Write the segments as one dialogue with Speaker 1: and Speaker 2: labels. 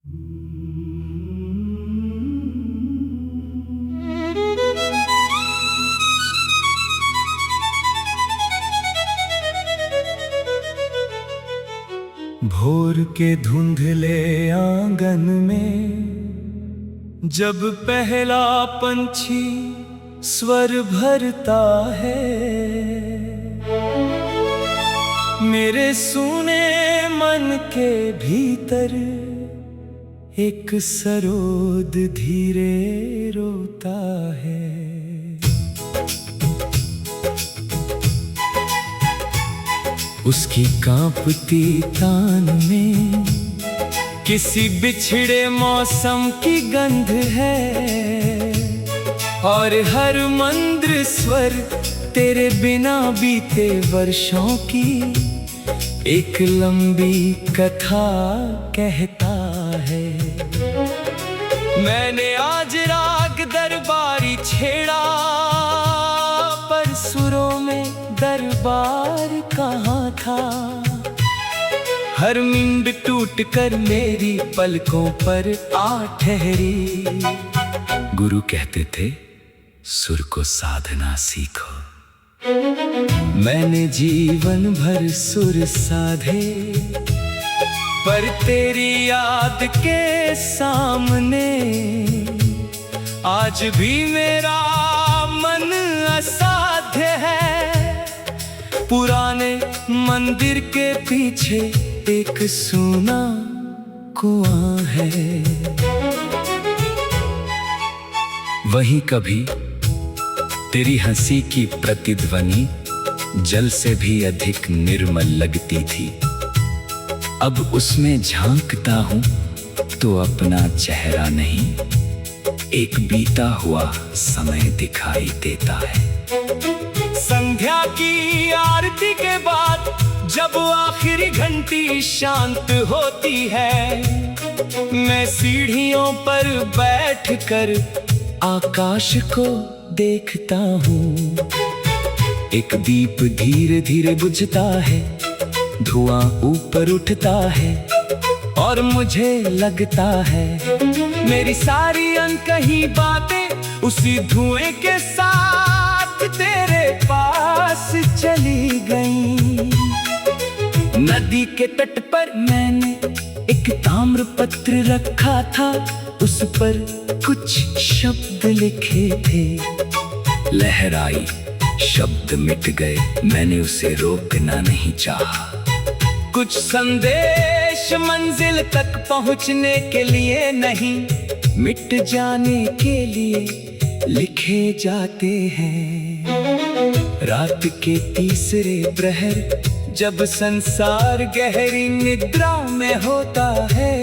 Speaker 1: भोर के धुंधले आंगन में जब पहला पंछी स्वर भरता है, मेरे सुने मन के भीतर एक सरोद धीरे रोता है। उसकी कांपती तान में किसी बिछड़े मौसम की गंध है, और हर मंद्र स्वर तेरे बिना बीते वर्षों की एक लंबी कथा कहता है। मैंने आज राग दरबारी छेड़ा, पर सुरों में दरबार कहाँ था। हर मिंड टूट कर मेरी पलकों पर आ ठहरी। गुरु कहते थे सुर को साधना सीखो, मैंने जीवन भर सुर साधे, पर तेरी याद के सामने आज भी मेरा मन असाध्य है। पुराने मंदिर के पीछे एक सूना कुआं है, वहीं कभी तेरी हंसी की प्रतिध्वनि जल से भी अधिक निर्मल लगती थी। अब उसमें झांकता हूं तो अपना चेहरा नहीं, एक बीता हुआ समय दिखाई देता है। संध्या की आरती के बाद जब आखिरी घंटी शांत होती है, मैं सीढ़ियों पर बैठकर आकाश को देखता हूँ। एक दीप धीरे धीरे बुझता है, धुआं ऊपर उठता है, और मुझे लगता है मेरी सारी अनकही बातें उसी धुएं के साथ तेरे पास चली गईं। नदी के तट पर मैंने एक ताम्र पत्र रखा था, उस पर कुछ शब्द लिखे थे। लहर आई, शब्द मिट गए, मैंने उसे रोकना नहीं चाहा। कुछ संदेश मंजिल तक पहुंचने के लिए नहीं, मिट जाने के लिए लिखे जाते हैं। रात के तीसरे प्रहर जब संसार गहरी निद्रा में होता है,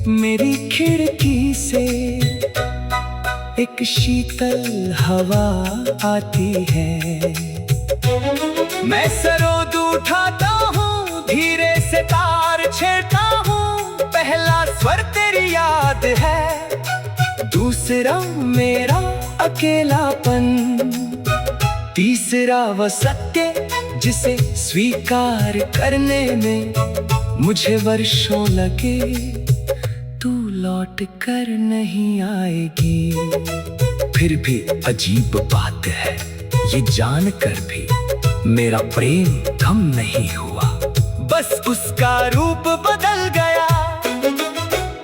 Speaker 1: मेरी खिड़की से एक शीतल हवा आती है। मैं सरोद उठाता हूँ, धीरे से तार छेड़ता हूँ। पहला स्वर तेरी याद है, दूसरा मेरा अकेलापन, तीसरा वह सत्य जिसे स्वीकार करने में मुझे वर्षों लगे। तू लौट कर नहीं आएगी। फिर भी अजीब बात है, ये जानकर भी मेरा प्रेम कम नहीं हुआ। बस उसका रूप बदल गया,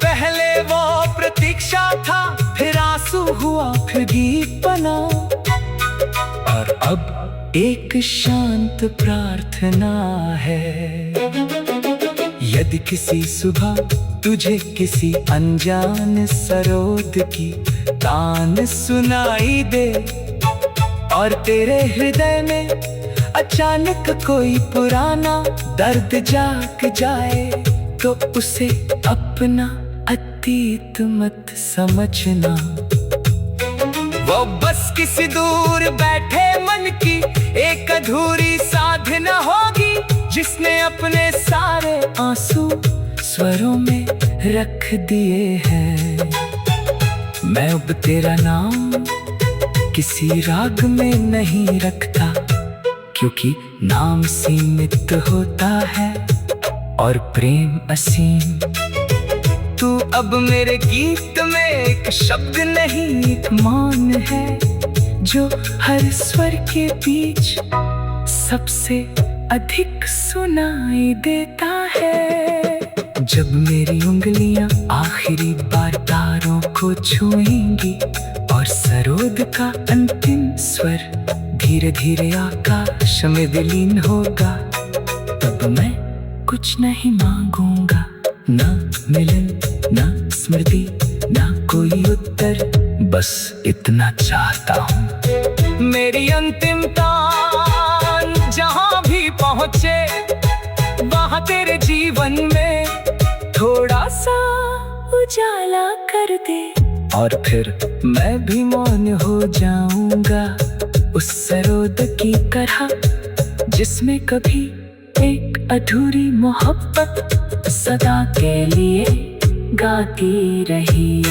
Speaker 1: पहले वो प्रतीक्षा था, फिर आंसू हुआ, फिर गीत बना, और अब एक शांत प्रार्थना है। यदि किसी सुबह तुझे किसी अनजान सरोद की तान सुनाई दे, और तेरे हृदय में अचानक कोई पुराना दर्द जाग जाए, तो उसे अपना अतीत मत समझना। वो बस किसी दूर बैठे मन की एक अधूरी साधना होगी, जिसने अपने सारे आंसू स्वरों में रख दिए हैं। मैं अब तेरा नाम किसी राग में नहीं रखता, क्योंकि नाम सीमित होता है और प्रेम असीम। अब मेरे गीत में एक शब्द नहीं, एक मौन है जो हर स्वर के बीच सबसे अधिक सुनाई देता है। जब मेरी उंगलियां आखिरी बार तारों को छुएंगी और सरोद का अंतिम स्वर धीरे धीरे आकाश में विलीन होगा, तब मैं कुछ नहीं मांगूंगा, ना मिलन, ना स्मृति, ना कोई उत्तर, बस इतना चाहता हूँ मेरी अंतिम तान जहाँ भी पहुँचे वहाँ तेरे जीवन में थोड़ा सा उजाला कर दे, और फिर मैं भी मौन हो जाऊंगा उस सरोद की तरह जिसमें कभी एक अधूरी मोहब्बत सदा के लिए गाती रही।